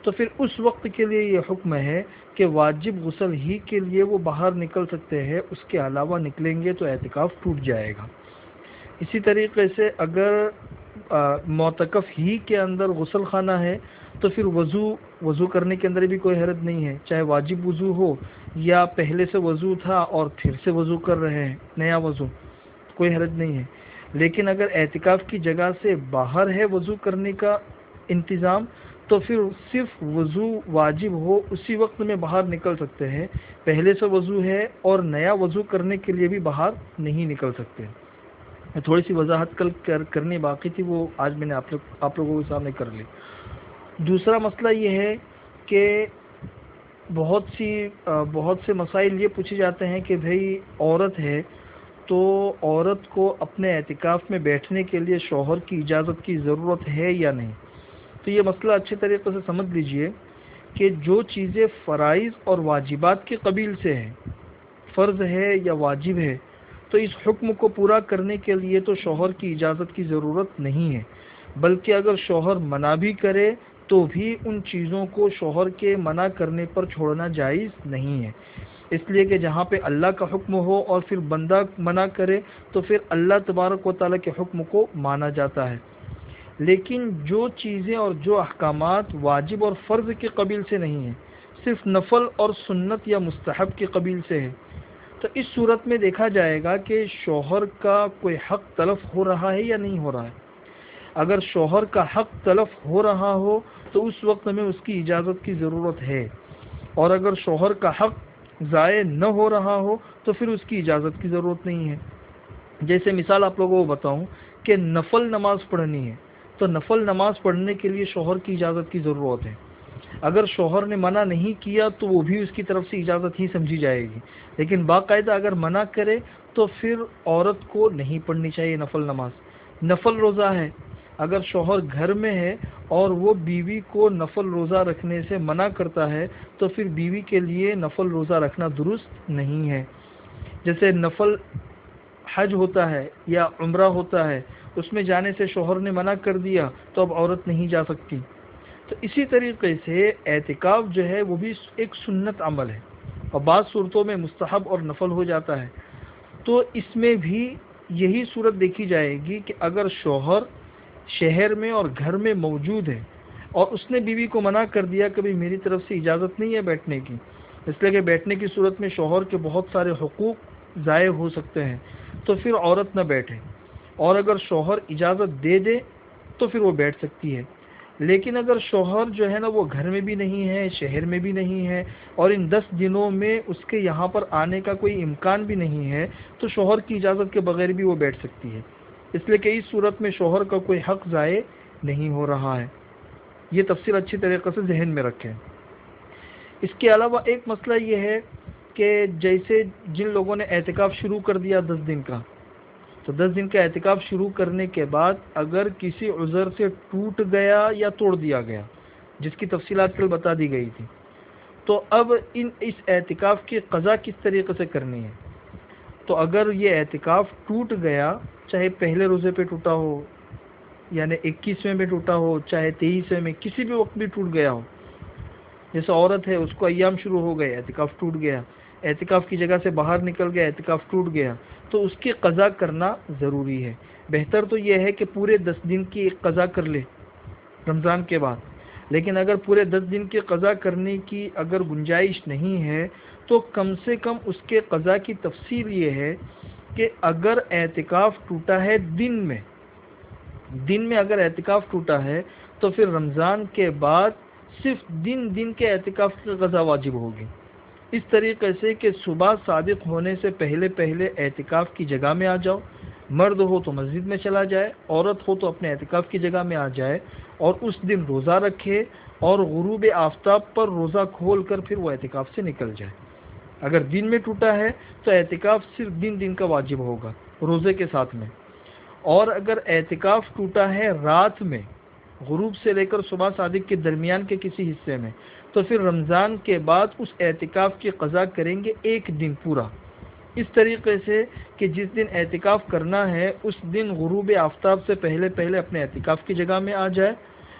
تو پھر اس وقت کے لیے یہ حکم ہے کہ واجب غسل ہی کے لیے وہ باہر نکل سکتے ہیں، اس کے علاوہ نکلیں گے تو اعتکاف ٹوٹ جائے گا۔ اسی طریقے سے اگر معتکف ہی کے اندر غسل خانہ ہے تو پھر وضو کرنے کے اندر بھی کوئی حرج نہیں ہے، چاہے واجب وضو ہو یا پہلے سے وضو تھا اور پھر سے وضو کر رہے ہیں نیا وضو، کوئی حرج نہیں ہے۔ لیکن اگر اعتکاف کی جگہ سے باہر ہے وضو کرنے کا انتظام تو پھر صرف وضو واجب ہو اسی وقت میں باہر نکل سکتے ہیں، پہلے سے وضو ہے اور نیا وضو کرنے کے لیے بھی باہر نہیں نکل سکتے۔ تھوڑی سی وضاحت کل کرنی باقی تھی، وہ آج میں نے آپ لوگوں کے سامنے کر لی۔ دوسرا مسئلہ یہ ہے کہ بہت سے مسائل یہ پوچھے جاتے ہیں کہ بھئی عورت ہے تو عورت کو اپنے اعتکاف میں بیٹھنے کے لیے شوہر کی اجازت کی ضرورت ہے یا نہیں۔ تو یہ مسئلہ اچھے طریقے سے سمجھ لیجئے کہ جو چیزیں فرائض اور واجبات کے قبیل سے ہیں، فرض ہے یا واجب ہے، تو اس حکم کو پورا کرنے کے لیے تو شوہر کی اجازت کی ضرورت نہیں ہے، بلکہ اگر شوہر منع بھی کرے تو بھی ان چیزوں کو شوہر کے منع کرنے پر چھوڑنا جائز نہیں ہے، اس لیے کہ جہاں پہ اللہ کا حکم ہو اور پھر بندہ منع کرے تو پھر اللہ تبارک و تعالیٰ کے حکم کو مانا جاتا ہے۔ لیکن جو چیزیں اور جو احکامات واجب اور فرض کے قبیل سے نہیں ہیں، صرف نفل اور سنت یا مستحب کے قبیل سے ہے، تو اس صورت میں دیکھا جائے گا کہ شوہر کا کوئی حق تلف ہو رہا ہے یا نہیں ہو رہا ہے۔ اگر شوہر کا حق تلف ہو رہا ہو تو اس وقت میں اس کی اجازت کی ضرورت ہے، اور اگر شوہر کا حق ضائع نہ ہو رہا ہو تو پھر اس کی اجازت کی ضرورت نہیں ہے۔ جیسے مثال آپ لوگوں کو بتاؤں کہ نفل نماز پڑھنی ہے تو نفل نماز پڑھنے کے لیے شوہر کی اجازت کی ضرورت ہے۔ اگر شوہر نے منع نہیں کیا تو وہ بھی اس کی طرف سے اجازت ہی سمجھی جائے گی، لیکن باقاعدہ اگر منع کرے تو پھر عورت کو نہیں پڑھنی چاہیے نفل نماز۔ نفل روزہ ہے، اگر شوہر گھر میں ہے اور وہ بیوی کو نفل روزہ رکھنے سے منع کرتا ہے تو پھر بیوی کے لیے نفل روزہ رکھنا درست نہیں ہے۔ جیسے نفل حج ہوتا ہے یا عمرہ ہوتا ہے، اس میں جانے سے شوہر نے منع کر دیا تو اب عورت نہیں جا سکتی۔ تو اسی طریقے سے اعتکاف جو ہے وہ بھی ایک سنت عمل ہے اور بعض صورتوں میں مستحب اور نفل ہو جاتا ہے۔ تو اس میں بھی یہی صورت دیکھی جائے گی کہ اگر شوہر شہر میں اور گھر میں موجود ہے اور اس نے بیوی کو منع کر دیا کہ بھئی میری طرف سے اجازت نہیں ہے بیٹھنے کی، اس لیے کہ بیٹھنے کی صورت میں شوہر کے بہت سارے حقوق ضائع ہو سکتے ہیں، تو پھر عورت نہ بیٹھے، اور اگر شوہر اجازت دے دے تو پھر وہ بیٹھ سکتی ہے. لیکن اگر شوہر جو ہے نا وہ گھر میں بھی نہیں ہے، شہر میں بھی نہیں ہے، اور ان 10 دنوں میں اس کے یہاں پر آنے کا کوئی امکان بھی نہیں ہے، تو شوہر کی اجازت کے بغیر بھی وہ بیٹھ سکتی ہے، اس لیے کہ اس صورت میں شوہر کا کوئی حق ضائع نہیں ہو رہا ہے. یہ تفصیل اچھی طریقے سے ذہن میں رکھیں. اس کے علاوہ ایک مسئلہ یہ ہے کہ جیسے جن لوگوں نے اعتکاف شروع کر دیا 10 دن کا، تو 10 دن کا اعتکاف شروع کرنے کے بعد اگر کسی عذر سے ٹوٹ گیا یا توڑ دیا گیا، جس کی تفصیلات کل بتا دی گئی تھی، تو اب اس اعتکاف کی قضا کس طریقے سے کرنی ہے. تو اگر یہ اعتکاف ٹوٹ گیا، چاہے پہلے روزے پہ ٹوٹا ہو، یعنی 21ویں میں ٹوٹا ہو، چاہے 23ویں میں، کسی بھی وقت بھی ٹوٹ گیا ہو، جیسے عورت ہے اس کو ایام شروع ہو گئے، اعتکاف ٹوٹ گیا، اعتکاف کی جگہ سے باہر نکل گیا، اعتکاف ٹوٹ گیا، تو اس کی قضا کرنا ضروری ہے. بہتر تو یہ ہے کہ پورے 10 دن کی ایک قضا کر لے رمضان کے بعد. لیکن اگر پورے 10 دن کی قضا کرنے کی اگر گنجائش نہیں ہے تو کم سے کم اس کے قضا کی تفصیل یہ ہے کہ اگر اعتکاف ٹوٹا ہے دن میں اگر اعتکاف ٹوٹا ہے تو پھر رمضان کے بعد صرف دن کے اعتکاف کی قضا واجب ہوگی. اس طریقے سے کہ صبح صادق ہونے سے پہلے اعتکاف کی جگہ میں آ جاؤ، مرد ہو تو مسجد میں چلا جائے، عورت ہو تو اپنے اعتکاف کی جگہ میں آ جائے اور اس دن روزہ رکھے اور غروب آفتاب پر روزہ کھول کر پھر وہ اعتکاف سے نکل جائے. اگر دن میں ٹوٹا ہے تو اعتکاف صرف دن کا واجب ہوگا روزے کے ساتھ میں. اور اگر اعتکاف ٹوٹا ہے رات میں، غروب سے لے کر صبح صادق کے درمیان کے کسی حصے میں، تو پھر رمضان کے بعد اس اعتکاف کی قضا کریں گے ایک دن پورا، اس طریقے سے کہ جس دن اعتکاف کرنا ہے اس دن غروب آفتاب سے پہلے اپنے اعتکاف کی جگہ میں آ جائے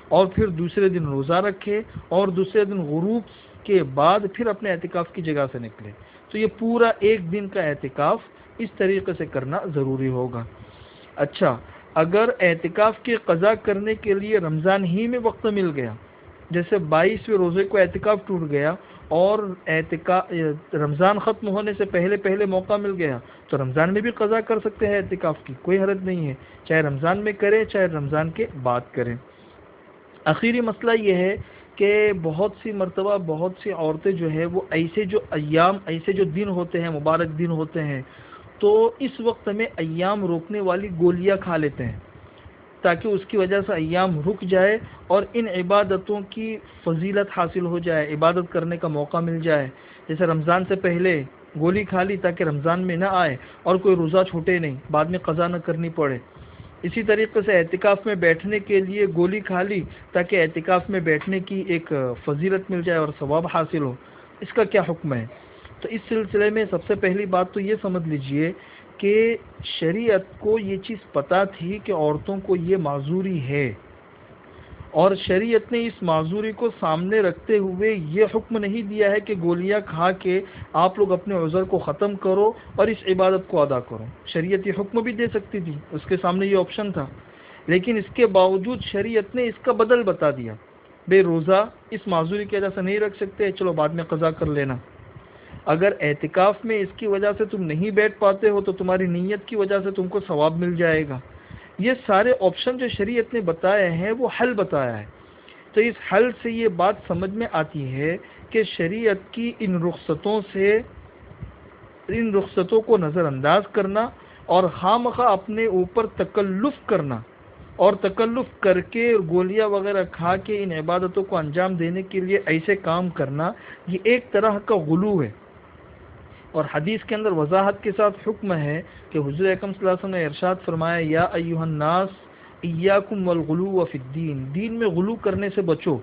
اور پھر دوسرے دن روزہ رکھے اور دوسرے دن غروب کے بعد پھر اپنے اعتکاف کی جگہ سے نکلے. تو یہ پورا ایک دن کا اعتکاف اس طریقے سے کرنا ضروری ہوگا. اچھا، اگر اعتکاف کی قضا کرنے کے لیے رمضان ہی میں وقت مل گیا، جیسے 22ویں روزے کو اعتکاف ٹوٹ گیا اور رمضان ختم ہونے سے پہلے موقع مل گیا، تو رمضان میں بھی قضا کر سکتے ہیں اعتکاف کی، کوئی حرج نہیں ہے، چاہے رمضان میں کریں چاہے رمضان کے بعد کریں. آخری مسئلہ یہ ہے کہ بہت سی مرتبہ بہت سی عورتیں جو ہے وہ ایسے جو دن ہوتے ہیں، مبارک دن ہوتے ہیں، تو اس وقت میں ایام روکنے والی گولیاں کھا لیتے ہیں تاکہ اس کی وجہ سے ایام رک جائے اور ان عبادتوں کی فضیلت حاصل ہو جائے، عبادت کرنے کا موقع مل جائے. جیسے رمضان سے پہلے گولی کھا لی تاکہ رمضان میں نہ آئے اور کوئی روزہ چھوٹے نہیں، بعد میں قضا نہ کرنی پڑے. اسی طریقے سے اعتکاف میں بیٹھنے کے لیے گولی کھا لی تاکہ اعتکاف میں بیٹھنے کی ایک فضیلت مل جائے اور ثواب حاصل ہو. اس کا کیا حکم ہے؟ تو اس سلسلے میں سب سے پہلی بات تو یہ سمجھ لیجئے کہ شریعت کو یہ چیز پتہ تھی کہ عورتوں کو یہ معذوری ہے، اور شریعت نے اس معذوری کو سامنے رکھتے ہوئے یہ حکم نہیں دیا ہے کہ گولیاں کھا کے آپ لوگ اپنے عذر کو ختم کرو اور اس عبادت کو ادا کرو. شریعت یہ حکم بھی دے سکتی تھی، اس کے سامنے یہ آپشن تھا، لیکن اس کے باوجود شریعت نے اس کا بدل بتا دیا. بے روزہ اس معذوری کی وجہ سے نہیں رکھ سکتے، چلو بعد میں قضا کر لینا. اگر اعتکاف میں اس کی وجہ سے تم نہیں بیٹھ پاتے ہو تو تمہاری نیت کی وجہ سے تم کو ثواب مل جائے گا. یہ سارے آپشن جو شریعت نے بتائے ہیں وہ حل بتایا ہے. تو اس حل سے یہ بات سمجھ میں آتی ہے کہ شریعت کی ان رخصتوں کو نظر انداز کرنا اور خامخواہ اپنے اوپر تکلف کرنا اور تکلف کر کے گولیاں وغیرہ کھا کے ان عبادتوں کو انجام دینے کے لیے ایسے کام کرنا، یہ ایک طرح کا غلو ہے. اور حدیث کے اندر وضاحت کے ساتھ حکم ہے کہ حضور اکرم صلی اللہ علیہ وسلم نے ارشاد فرمایا، یا ایھا الناس ایاکم والغلو فی الدین، دین میں غلو کرنے سے بچو.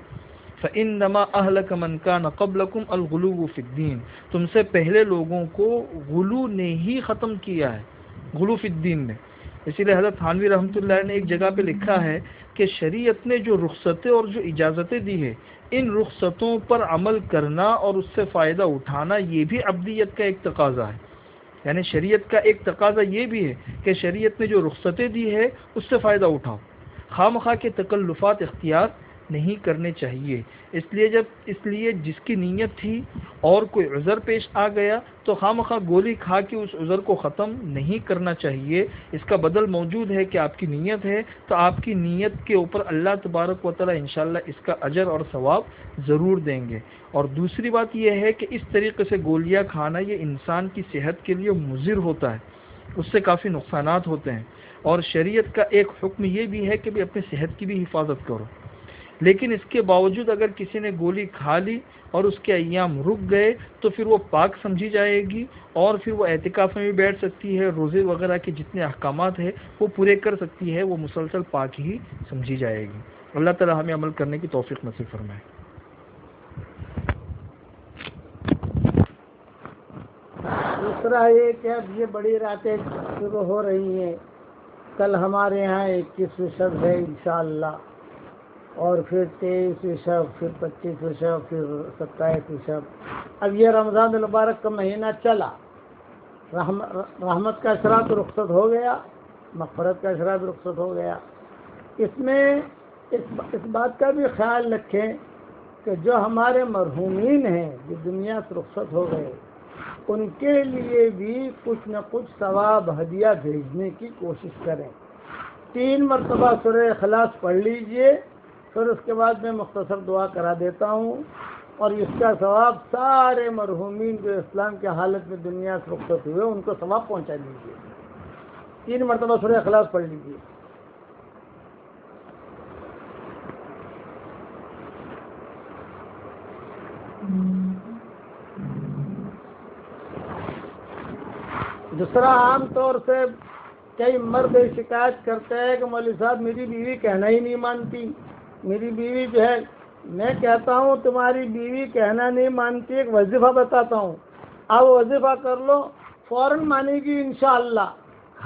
فانما اہلک من کان قبلکم الغلو فی الدین، تم سے پہلے لوگوں کو غلو نے ہی ختم کیا ہے، غلو فی الدین نے. اسی لیے حضرت تھانوی رحمۃ اللہ نے ایک جگہ پہ لکھا ہے کہ شریعت نے جو رخصتیں اور جو اجازتیں دی ہے، ان رخصتوں پر عمل کرنا اور اس سے فائدہ اٹھانا یہ بھی عبدیت کا ایک تقاضا ہے. یعنی شریعت کا ایک تقاضا یہ بھی ہے کہ شریعت نے جو رخصتیں دی ہے اس سے فائدہ اٹھاؤ، خواہ مخواہ کے تکلفات اختیار نہیں کرنے چاہیے۔ اس لیے جس کی نیت تھی اور کوئی عذر پیش آ گیا تو خواہ گولی کھا کے اس عذر کو ختم نہیں کرنا چاہیے۔ اس کا بدل موجود ہے کہ آپ کی نیت ہے تو آپ کی نیت کے اوپر اللہ تبارک و تعالی انشاءاللہ اس کا اجر اور ثواب ضرور دیں گے۔ اور دوسری بات یہ ہے کہ اس طریقے سے گولیاں کھانا یہ انسان کی صحت کے لیے مضر ہوتا ہے، اس سے کافی نقصانات ہوتے ہیں، اور شریعت کا ایک حکم یہ بھی ہے کہ بھی اپنی صحت کی بھی حفاظت کرو۔ لیکن اس کے باوجود اگر کسی نے گولی کھا لی اور اس کے ایام رک گئے تو پھر وہ پاک سمجھی جائے گی، اور پھر وہ اعتکاف میں بھی بیٹھ سکتی ہے، روزے وغیرہ کے جتنے احکامات ہیں وہ پورے کر سکتی ہے، وہ مسلسل پاک ہی سمجھی جائے گی۔ اللہ تعالی ہمیں عمل کرنے کی توفیق نصیب فرمائے۔ دوسرا یہ کہ اب یہ بڑی راتیں شروع ہو رہی ہیں، کل ہمارے یہاں 21ویں شب ہے انشاءاللہ، اور پھر 23ویں شب، پھر 25ویں شب، پھر 27ویں شب۔ اب یہ رمضان المبارک کا مہینہ چلا، رحمت کا اشراط رخصت ہو گیا، مغفرت کا اشراط رخصت ہو گیا۔ اس میں اس بات کا بھی خیال رکھیں کہ جو ہمارے مرحومین ہیں جو دنیا سے رخصت ہو گئے، ان کے لیے بھی کچھ نہ کچھ ثواب ہدیہ بھیجنے کی کوشش کریں۔ 3 مرتبہ سورہ اخلاص پڑھ لیجئے، پھر اس کے بعد میں مختصر دعا کرا دیتا ہوں، اور اس کا ثواب سارے مرحومین جو اسلام کے حالت میں دنیا سے رخصت ہوئے ان کو ثواب پہنچا دیجیے۔ 3 مرتبہ سورہ اخلاص پڑھ لیجیے۔ دوسرا، عام طور سے کئی مرد شکایت کرتے ہیں کہ مولوی صاحب میری بیوی کہنا ہی نہیں مانتی، میری بیوی جو ہے، میں کہتا ہوں تمہاری بیوی کہنا نہیں مانتی، ایک وظیفہ بتاتا ہوں، آپ وظیفہ کر لو، فوراً مانے گی انشاءاللہ۔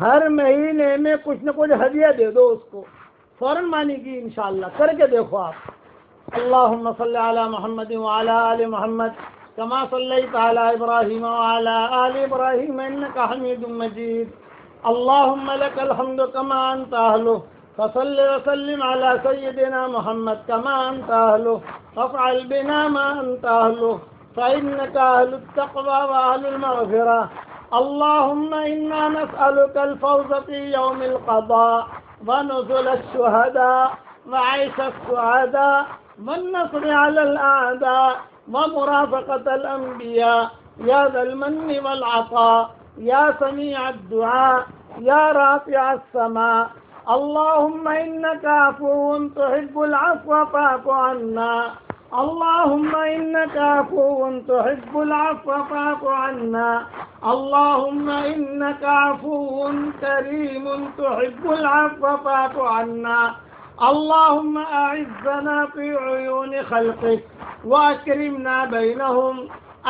ہر مہینے میں کچھ نہ کچھ ہدیہ دے دو اس کو، فوراً مانے گی انشاءاللہ، کر کے دیکھو آپ۔ اللہم صلی علی محمد وعلی آل محمد کما صلیت علی ابراہیم وعلی آل ابراہیم انک حمید مجید۔ اللہم لک الحمد کما انت اہلہ، فصل وسلم علی سیدنا محمد کما انت اہلہ، وافعل بنا ما انت اہلہ، فإنک اہل التقوی واہل المغفرہ۔ اللہم انا نسألک الفوز فی یوم القضاء ونزل الشہداء وعیش السعداء والنصر علی الاعداء ومرافقة الانبیاء یا ذا المن والعطاء یا سمیع الدعاء یا رافع السماء۔ اللهم إنك عفو تحب العفو فاعف عنا، اللهم إنك عفو تحب العفو فاعف عنا، اللهم إنك عفو كريم تحب العفو فاعف عنا، اللهم أعزنا في عيون خلقك وأكرمنا بينهم،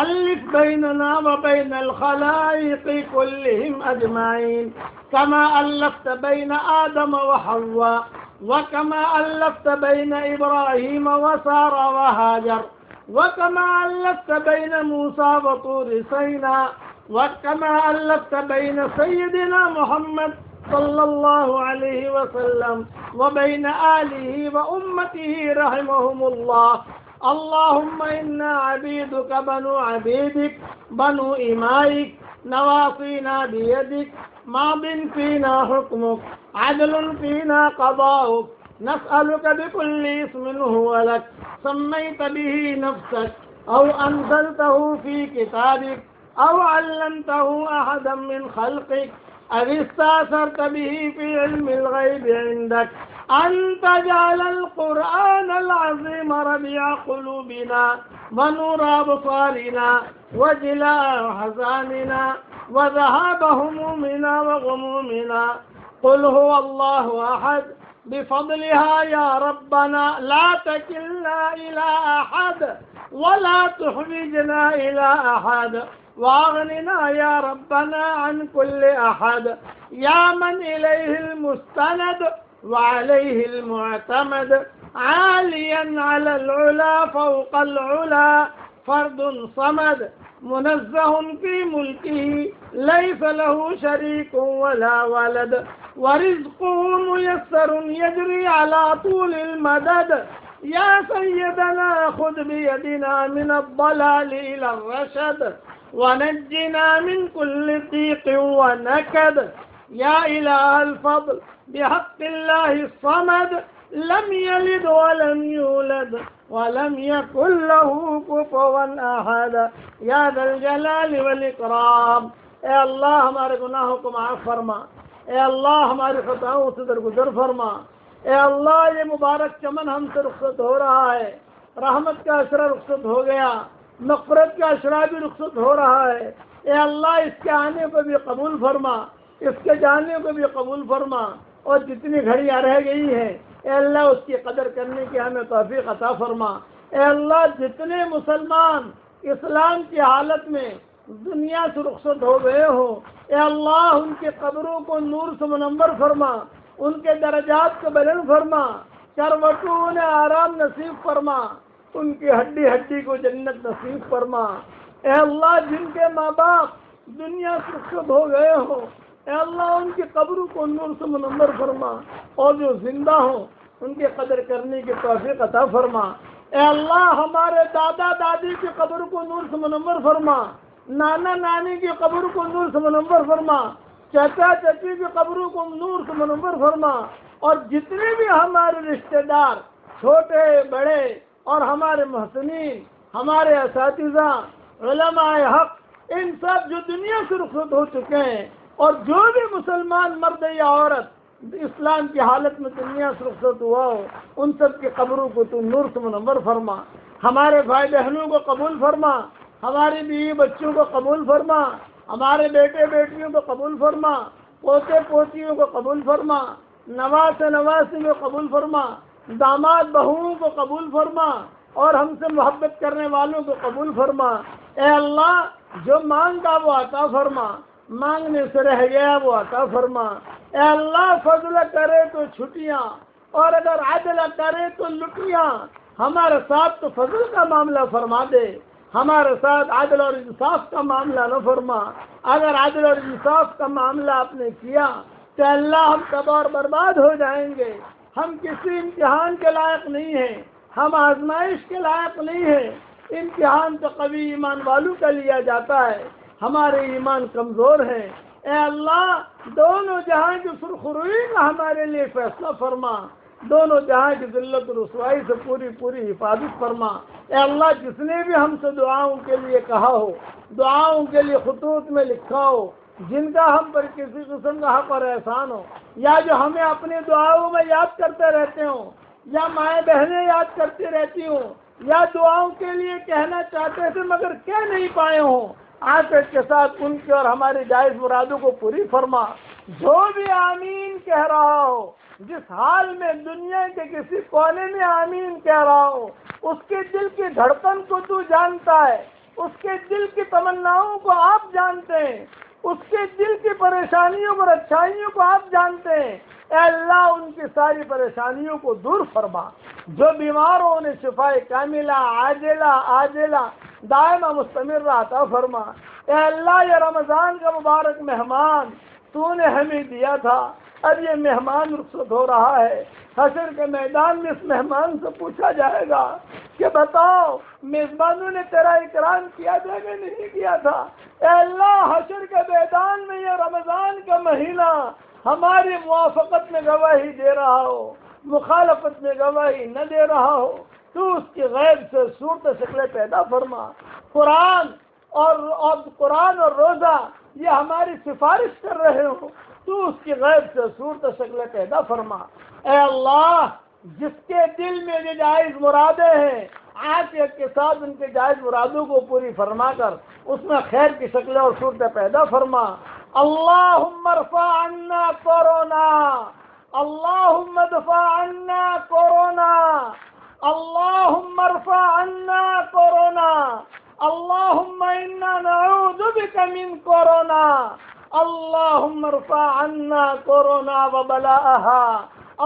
ألف بيننا وبين الخلائق كلهم أجمعين، كما ألفت بين آدم وحواء، وكما ألفت بين إبراهيم وسارة وهاجر، وكما ألفت بين موسى وطور سيناء، وكما ألفت بين سيدنا محمد صلى الله عليه وسلم وبين آله وأمته رحمهم الله۔ اللهم إنا عبيدك بنو عبيدك بنو إمائك نواصينا بيدك ماض فينا حكمك عدل فينا قضاؤك، نسألك بكل اسم هو لك سميت به نفسك أو أنزلته في كتابك أو علمته أحدا من خلقك أو استأثرت به في علم الغيب عندك أن تجعل القرآن العظيم ربيع قلوبنا ونور أبصارنا وجلاء أحزاننا وذهاب همومنا وغمومنا۔ قل هو الله أحد، بفضلها يا ربنا لا تكلنا إلى أحد ولا تحوجنا إلى أحد، واغننا يا ربنا عن كل أحد، يا من إليه المستند وعليه المعتمد، عاليا على العلا فوق العلا، فرد صمد منزه في ملكه ليس له شريك ولا ولد، ورزقه ميسر يجري على طول المدد، یا سیدنا خذ بیدنا من الضلال الى الرشد ونجنا من كل ضيق ونكد یا الہ الفضل بحق اللہ الصمد لم یلد ولم یولد ولم یکن له کفوا احد یا ذا الجلال والاکرام۔ اے اللہ ہمارے گناہوں کو معاف فرما، اے اللہ ہماری خطاؤں سے درگزر فرما، اے اللہ یہ مبارک چمن ہم سے رخصت ہو رہا ہے، رحمت کا عشرہ رخصت ہو گیا، مغفرت کا عشرہ بھی رخصت ہو رہا ہے، اے اللہ اس کے آنے کو بھی قبول فرما، اس کے جانے کو بھی قبول فرما، اور جتنی گھڑیاں رہ گئی ہیں اے اللہ اس کی قدر کرنے کی ہمیں توفیق عطا فرما۔ اے اللہ جتنے مسلمان اسلام کی حالت میں دنیا سے رخصت ہو گئے ہوں اے اللہ ان کے قبروں کو نور سے منور فرما، ان کے درجات کو بلند فرما، کروٹوں انہیں آرام نصیب فرما، ان کی ہڈی ہڈی کو جنت نصیب فرما۔ اے اللہ جن کے ماں باپ دنیا سے رخصت ہو گئے ہوں اے اللہ ان کی قبروں کو نور سے منور فرما، اور جو زندہ ہوں ان کی قدر کرنے کی توفیق عطا فرما۔ اے اللہ ہمارے دادا دادی کی قبر کو نور سے منور فرما، نانا نانی کی قبر کو نور سے منور فرما، چچا چچی کی قبروں کو نور سے منور فرما، اور جتنے بھی ہمارے رشتہ دار چھوٹے بڑے اور ہمارے محسنین، ہمارے اساتذہ، علماء حق، ان سب جو دنیا سے رخصت ہو چکے ہیں، اور جو بھی مسلمان مرد یا عورت اسلام کی حالت میں دنیا سے رخصت ہوا ہو ان سب کی قبروں کو تو نور سے منور فرما، ہمارے بھائی بہنوں کو قبول فرما، ہماری بیوی بچوں کو قبول فرما، ہمارے بیٹے بیٹیوں کو قبول فرما، پوتے پوتیوں کو قبول فرما، نواز نواسی کو قبول فرما، داماد بہوؤں کو قبول فرما، اور ہم سے محبت کرنے والوں کو قبول فرما۔ اے اللہ جو مانگا وہ عطا فرما، مانگنے سے رہ گیا وہ عطا فرما۔ اے اللہ فضل کرے تو چھٹیاں، اور اگر عدل کرے تو لٹیاں، ہمارے ساتھ تو فضل کا معاملہ فرما دے، ہمارے ساتھ عدل اور انصاف کا معاملہ نہ فرما۔ اگر عدل اور انصاف کا معاملہ آپ نے کیا تو اللہ ہم تباہ اور برباد ہو جائیں گے، ہم کسی امتحان کے لائق نہیں ہیں، ہم آزمائش کے لائق نہیں ہیں۔ امتحان تو قوی ایمان والوں کا لیا جاتا ہے، ہمارے ایمان کمزور ہیں۔ اے اللہ دونوں جہاں کی سرخروئی کا ہمارے لیے فیصلہ فرما، دونوں جہاں کی ذلت و رسوائی سے پوری پوری حفاظت فرما۔ اے اللہ جس نے بھی ہم سے دعاؤں کے لیے کہا ہو، دعاؤں کے لیے خطوط میں لکھا ہو، جن کا ہم پر کسی قسم کا حق اور احسان ہو، یا جو ہمیں اپنی دعاؤں میں یاد کرتے رہتے ہوں، یا مائیں بہنیں یاد کرتی رہتی ہوں، یا دعاؤں کے لیے کہنا چاہتے تھے مگر کہہ نہیں پائے ہوں، عافیت کے ساتھ ان کی اور ہماری جائز مرادوں کو پوری فرما۔ جو بھی آمین کہہ رہا ہو، جس حال میں دنیا کے کسی کونے میں آمین کہہ رہا ہو، اس کے دل کی دھڑکن کو تو جانتا ہے، اس کے دل کی تمناؤں کو آپ جانتے ہیں، اس کے دل کی پریشانیوں اور اچھائیوں کو آپ جانتے ہیں۔ اے اللہ ان کی ساری پریشانیوں کو دور فرما، جو بیمار ہو انہیں شفائے کاملہ عاجلہ دائمہ مستمر عطا فرما۔ اے اللہ یہ رمضان کا مبارک مہمان تو نے ہمیں دیا تھا، اب یہ مہمان رخصت ہو رہا ہے، حشر کے میدان میں اس مہمان سے پوچھا جائے گا کہ بتاؤ میزبانوں نے تیرا اکرام کیا تھا کہ نہیں کیا تھا۔ اے اللہ حشر کے میدان میں یہ رمضان کا مہینہ ہماری موافقت میں گواہی دے رہا ہو، مخالفت میں گواہی نہ دے رہا ہو، تو اس کی غیب سے صورت شکلیں پیدا فرما۔ قرآن اور روزہ یہ ہماری سفارش کر رہے ہو، تو اس کی غیب سے صورت شکلیں پیدا فرما۔ اے اللہ جس کے دل میں یہ جائز مرادیں ہیں عافیت کے ساتھ ان کے جائز مرادوں کو پوری فرما کر اس میں خیر کی شکلیں اور صورتیں پیدا فرما۔ اللہم ارفع عنا کورونا، اللہم ادفع عنا کورونا، اللہم ارفع عنا کورونا، اللہم انا نعوذ بک من کورونا، اللہم ارفع عنا کورونا وبلاءها،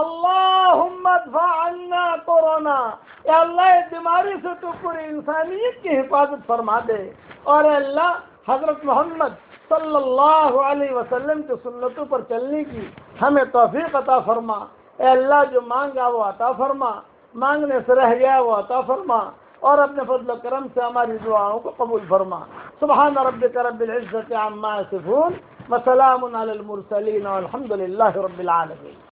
اللہم ادفع عنا کورونا۔ اے اللہ اس بیماری سے تو پوری انسانیت کی حفاظت فرما دے، اور اے اللہ حضرت محمد صلی اللہ علیہ وسلم کی سنتوں پر چلنے کی ہمیں توفیق عطا فرما۔ اے اللہ جو مانگا وہ عطا فرما، مانگنے سے رہ گیا وہ عطا فرما، اور اپنے فضل و کرم سے ہماری دعاؤں کو قبول فرما۔ سبحان ربک رب العزت عما یصفون وسلام علی المرسلین والحمد للہ رب العالمین۔